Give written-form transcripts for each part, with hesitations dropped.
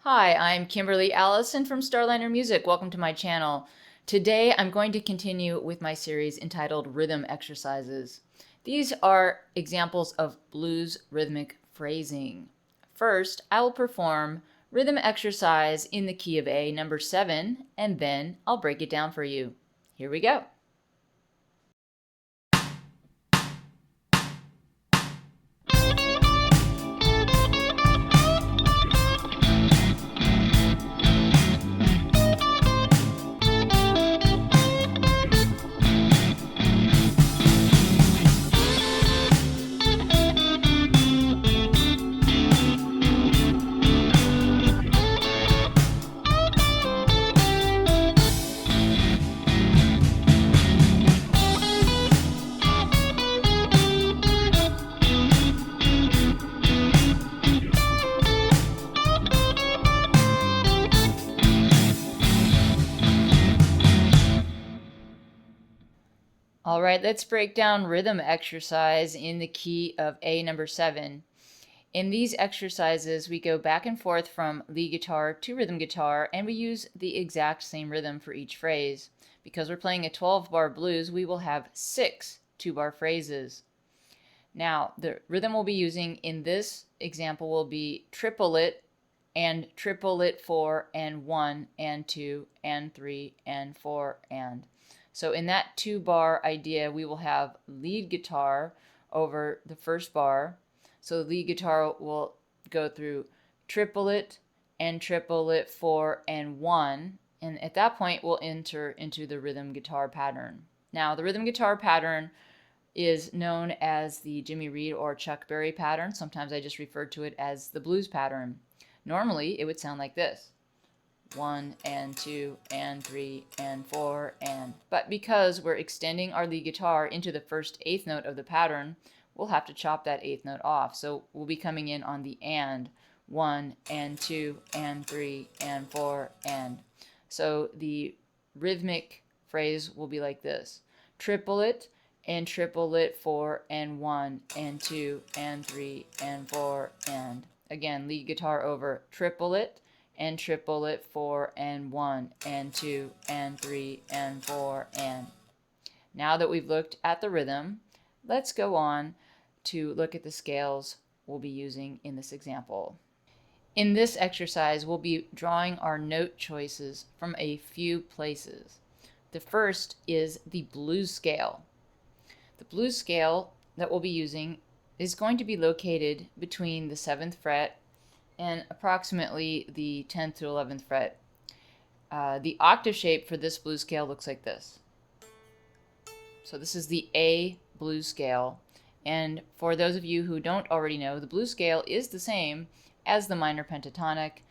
Hi, I'm Kimberly Allison from Starliner Music. Welcome to my channel. Today I'm going to continue with my series entitled Rhythm Exercises. These are examples of blues rhythmic phrasing. First, I will perform rhythm exercise in the key of A, number 7, and then I'll break it down for you. Here we go. All right, let's break down rhythm exercise in the key of A, number 7. In these exercises, we go back and forth from lead guitar to rhythm guitar, and we use the exact same rhythm for each phrase. Because we're playing a 12-bar blues, we will have 6 2-bar phrases. Now, the rhythm we'll be using in this example will be triplet and triplet 4 and 1 and 2 and 3 and 4 and. So in that 2-bar idea, we will have lead guitar over the first bar. So the lead guitar will go through triplet and triplet 4 and 1. And at that point, we'll enter into the rhythm guitar pattern. Now, the rhythm guitar pattern is known as the Jimmy Reed or Chuck Berry pattern. Sometimes I just refer to it as the blues pattern. Normally, it would sound like this. 1 and 2 and 3 and 4 and. But because we're extending our lead guitar into the first eighth note of the pattern, we'll have to chop that eighth note off. So we'll be coming in on the and. 1 and 2 and 3 and 4 and. So the rhythmic phrase will be like this. Triplet and triplet 4 and 1 and 2 and 3 and 4 and. Again, lead guitar over triplet and triplet 4 and 1 and 2 and 3 and 4 and. Now that we've looked at the rhythm, let's go on to look at the scales we'll be using in this example. In this exercise, we'll be drawing our note choices from a few places. The first is the blues scale. The blues scale that we'll be using is going to be located between the 7th fret and approximately the 10th to 11th fret. The octave shape for this blues scale looks like this. So this is the A blues scale. And for those of you who don't already know, the blues scale is the same as the minor pentatonic,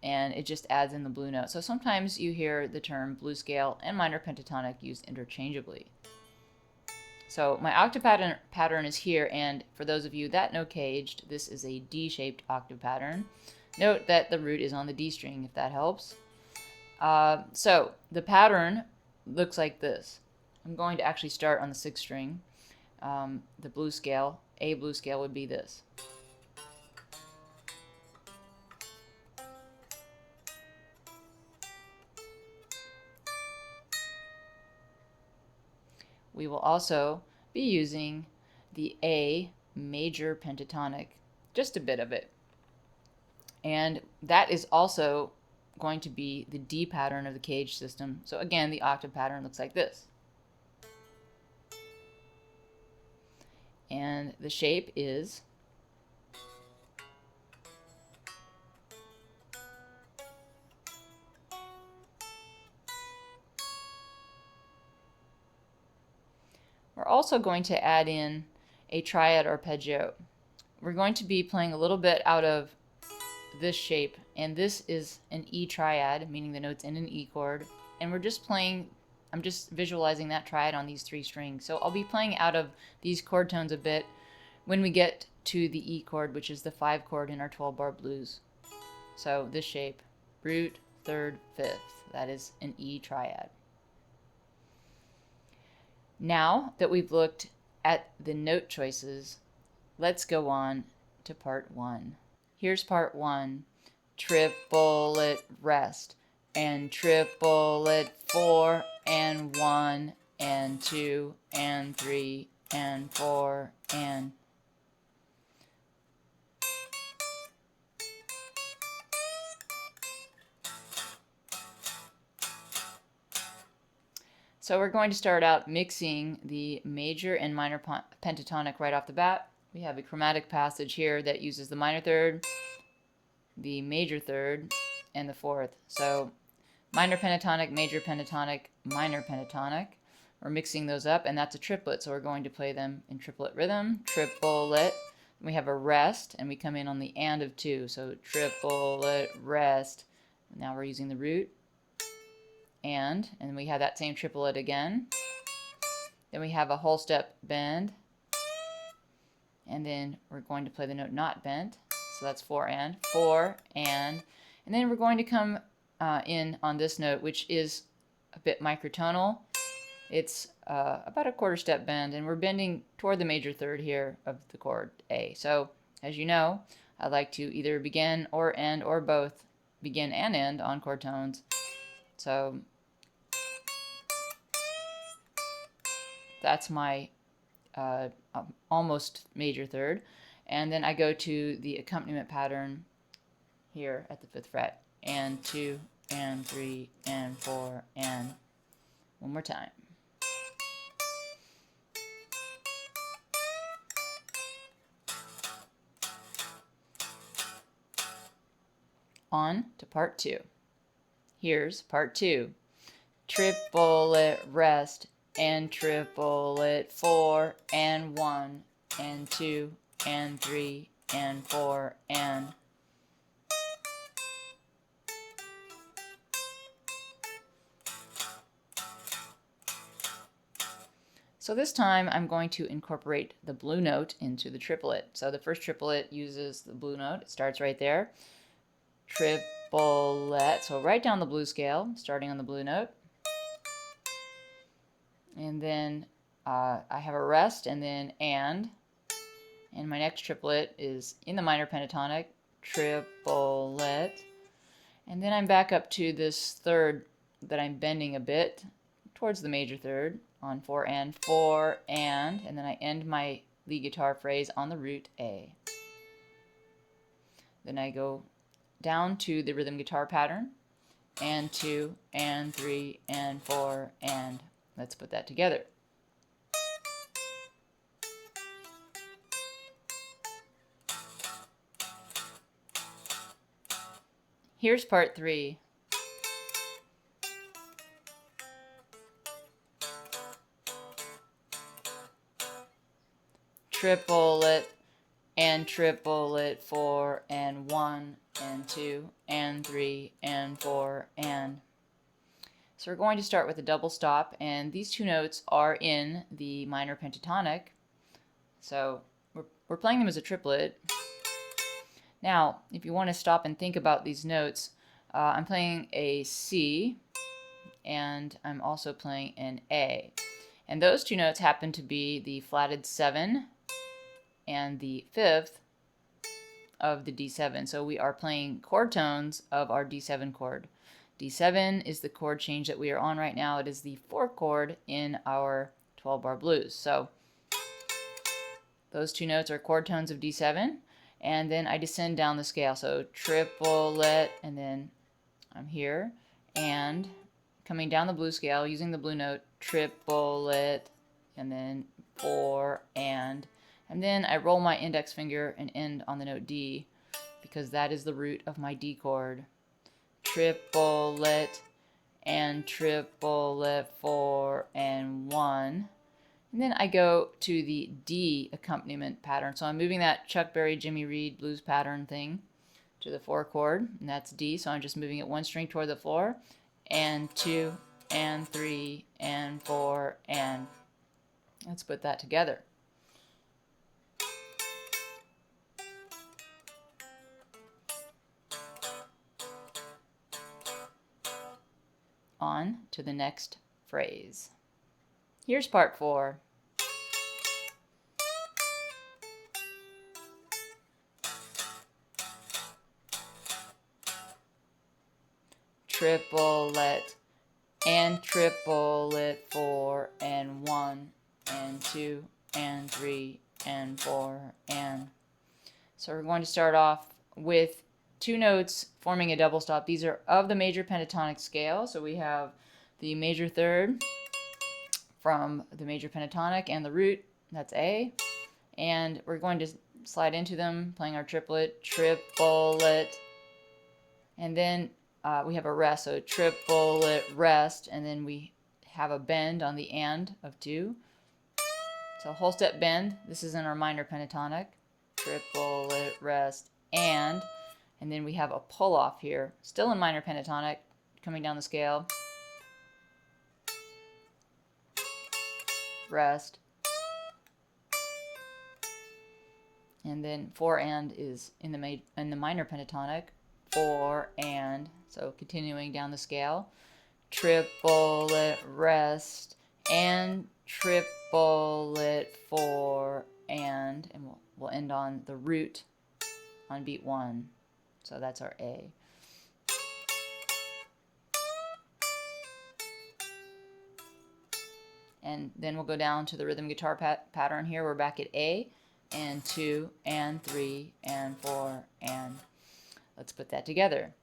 and it just adds in the blue note. So sometimes you hear the term blues scale and minor pentatonic used interchangeably. So my octave pattern is here, and for those of you that know caged, this is a D-shaped octave pattern. Note that the root is on the D string, if that helps. So the pattern looks like this. I'm going to actually start on the 6th string. The blues scale, A blues scale would be this. We will also be using the A major pentatonic, just a bit of it. And that is also going to be the D pattern of the cage system. So again, the octave pattern looks like this. And the shape is we're also going to add in a triad arpeggio. We're going to be playing a little bit out of this shape, and this is an E triad, meaning the notes in an E chord, and we're just playing, I'm just visualizing that triad on these 3 strings. So I'll be playing out of these chord tones a bit when we get to the E chord, which is the 5 chord in our 12-bar blues. So this shape, root, 3rd, 5th, that is an E triad. Now that we've looked at the note choices, let's go on to part 1. Here's part 1. triplet, rest, and triplet, 4 and 1 and 2 and 3 and 4 and. So we're going to start out mixing the major and minor pentatonic right off the bat. We have a chromatic passage here that uses the minor third, the major third, and the fourth. So minor pentatonic, major pentatonic, minor pentatonic. We're mixing those up, and that's a triplet, so we're going to play them in triplet rhythm. Triplet. We have a rest, and we come in on the and of 2. So triplet, rest. Now we're using the root. And we have that same triplet again. Then we have a whole step bend, and then we're going to play the note not bent, so that's 4 and, and then we're going to come in on this note, which is a bit microtonal. It's about a quarter step bend, and we're bending toward the major third here of the chord A. So as you know, I like to either begin or end or both begin and end on chord tones. So that's my almost major third. And then I go to the accompaniment pattern here at the 5th fret. And 2, and 3, and 4, and one more time. On to part 2. Here's part 2. Triplet, rest, and triplet, 4 and 1 and 2 and 3 and 4 and. So this time I'm going to incorporate the blue note into the triplet. So the first triplet uses the blue note. It starts right there. Triplet. So right down the blue scale, starting on the blue note. And then I have a rest, and then and my next triplet is in the minor pentatonic, triplet, and then I'm back up to this third that I'm bending a bit towards the major third on 4 and, and then I end my lead guitar phrase on the root A. Then I go down to the rhythm guitar pattern, and 2 and 3 and 4 and. Let's put that together. Here's part 3. Triplet and triplet, 4 and 1 and 2 and 3 and 4 and. So we're going to start with a double stop, and these two notes are in the minor pentatonic. So we're playing them as a triplet. Now, if you want to stop and think about these notes, I'm playing a C, and I'm also playing an A. And those two notes happen to be the flatted 7 and the 5th of the D7. So we are playing chord tones of our D7 chord. D7 is the chord change that we are on right now. It is the 4th chord in our 12-bar blues. So those two notes are chord tones of D7, and then I descend down the scale. So triplet, and then I'm here, and coming down the blue scale using the blue note, triplet, and then 4 and then I roll my index finger and end on the note D, because that is the root of my D chord. Triplet and triplet, 4 and 1, and then I go to the D accompaniment pattern. So I'm moving that Chuck Berry, Jimmy Reed blues pattern thing to the 4 chord, and that's D. So I'm just moving it one string toward the floor, and 2 and 3 and 4 and. Let's put that together. On to the next phrase. Here's part 4. triplet, and triplet, 4 and 1 and 2 and 3 and 4 and. So we're going to start off with 2 notes forming a double stop. These are of the major pentatonic scale. So we have the major third from the major pentatonic and the root, that's A. And we're going to slide into them, playing our triplet, triplet. And then we have a rest, so triplet, rest, and then we have a bend on the and of 2. So whole step bend, this is in our minor pentatonic, triplet, rest, and then we have a pull off here, still in minor pentatonic, coming down the scale, rest, and then 4 and is in the minor pentatonic, 4 and, so continuing down the scale, triplet, rest, and triplet, 4 and we'll end on the root on beat 1. So that's our A. And then we'll go down to the rhythm guitar pattern here. We're back at A and 2 and 3 and 4 and. Let's put that together.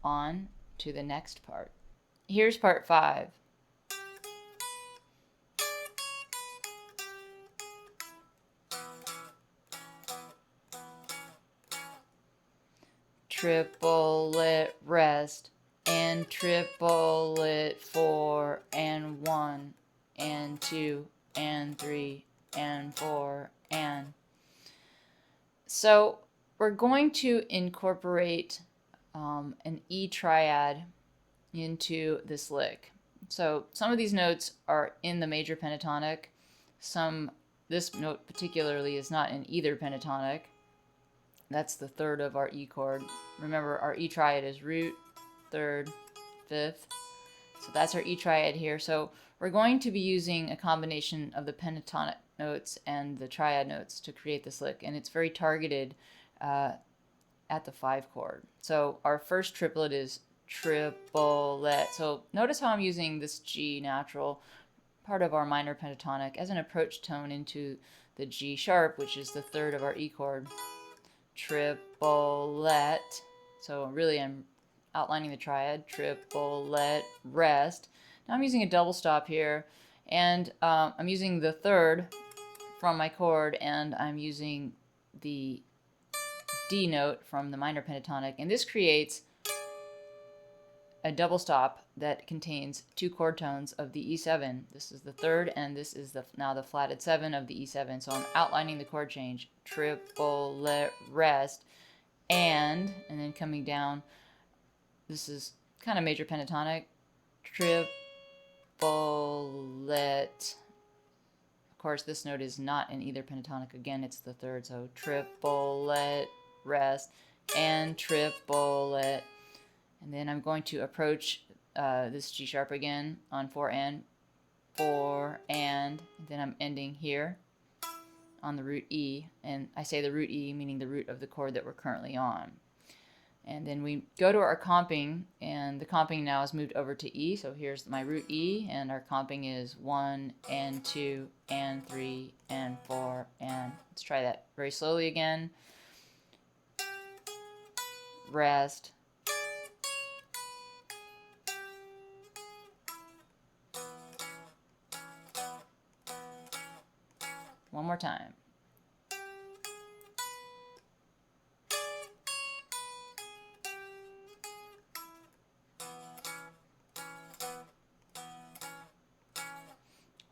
On to the next part. Here's part 5. Triplet, rest, and triplet, 4 and 1 and 2 and 3 and 4 and. So we're going to incorporate an E triad into this lick. So some of these notes are in the major pentatonic. This note particularly is not in either pentatonic. That's the third of our E chord. Remember, our E triad is root, third, fifth. So that's our E triad here. So we're going to be using a combination of the pentatonic notes and the triad notes to create this lick, and it's very targeted at the 5 chord. So our first triplet is triplet. So notice how I'm using this G natural, part of our minor pentatonic, as an approach tone into the G sharp, which is the third of our E chord. Triplet. So really I'm outlining the triad. Triplet, rest. Now I'm using a double stop here, and I'm using the third from my chord, and I'm using the D note from the minor pentatonic, and this creates a double stop that contains 2 chord tones of the E7. This is the third, and this is now the flatted 7 of the E7. So I'm outlining the chord change. Triplet, rest, and then coming down. This is kind of major pentatonic. Triplet. Of course, this note is not in either pentatonic. Again, it's the third. So triplet, rest, and triplet. And then I'm going to approach this G sharp again on 4 and, and then I'm ending here on the root E, and I say the root E meaning the root of the chord that we're currently on. And then we go to our comping, and the comping now is moved over to E. So here's my root E, and our comping is 1 and 2 and 3 and 4 and. Let's try that very slowly again. Rest. One more time.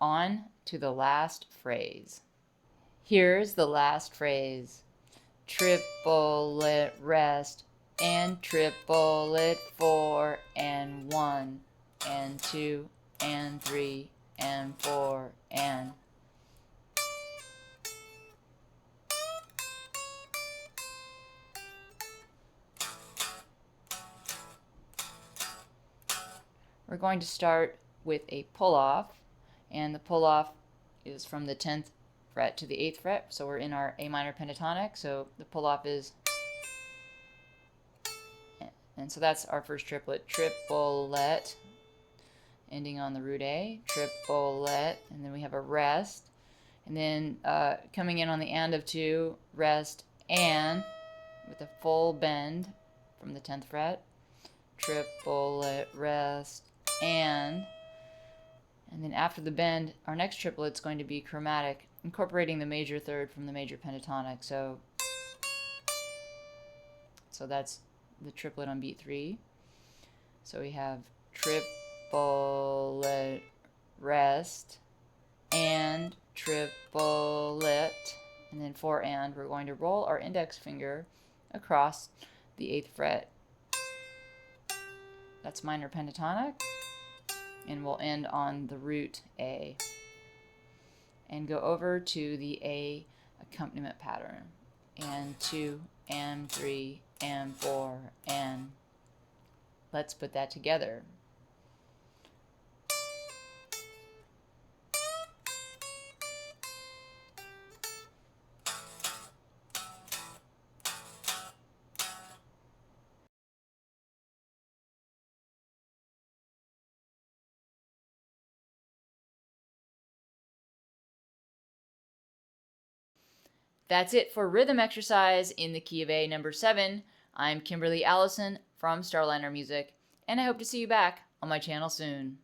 On to the last phrase. Here's the last phrase. Triplet, rest, and triplet, 4 and 1 and 2 and 3 and 4 and. We're going to start with a pull off, and the pull off is from the 10th fret to the 8th fret, so we're in our A minor pentatonic, so the pull off is, and so that's our first triplet, triplet, ending on the root A, triplet, and then we have a rest, and then coming in on the and of 2, rest, and with a full bend from the 10th fret, triplet, rest, and then after the bend, our next triplet is going to be chromatic, incorporating the major third from the major pentatonic. So that's the triplet on beat 3. So we have triplet, rest, and triplet, and then 4 and. We're going to roll our index finger across the 8th fret. That's minor pentatonic. And we'll end on the root A. And go over to the A accompaniment pattern. And 2, and 3, and 4, and let's put that together. That's it for rhythm exercise in the key of A number 7. I'm Kimberly Allison from Starliner Music, and I hope to see you back on my channel soon.